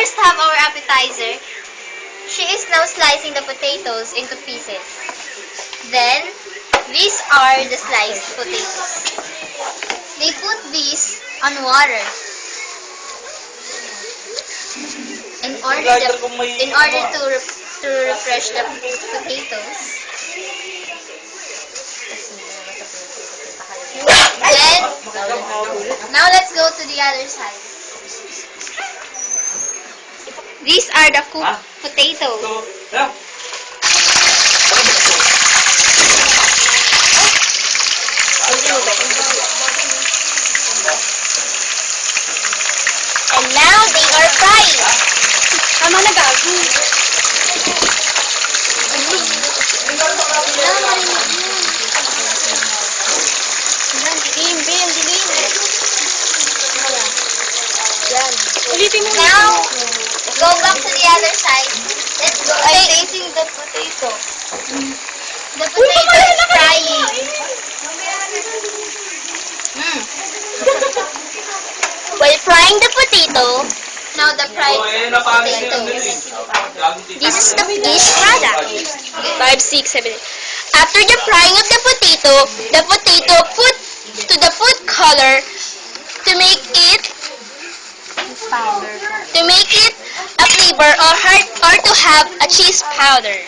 first have our appetizer. She is now slicing the potatoes into pieces. Then, these are the sliced potatoes. They put these on water in order to refresh the potatoes. Then, now let's go to the other side. These are the cooked potatoes. And now they are frying. Tama na gago. Now, go back to the other side. Let's go. I'm tasting the potato. The potato is frying. While frying the potato, now the fried potatoes. This is the finished product. 5, 6, 7. After the frying of the potato put to the food color to make it a flavor or to have a cheese powder.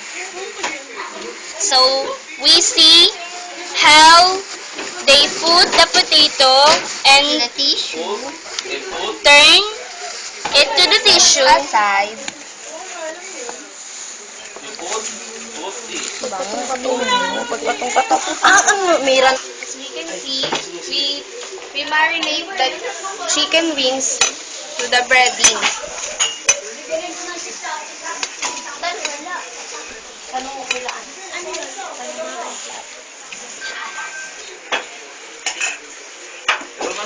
So we see how they put the potato and the tissue, turn it to the tissue aside. As we can see, we marinate the chicken wings to the breading.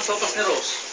Sopas ni Rose.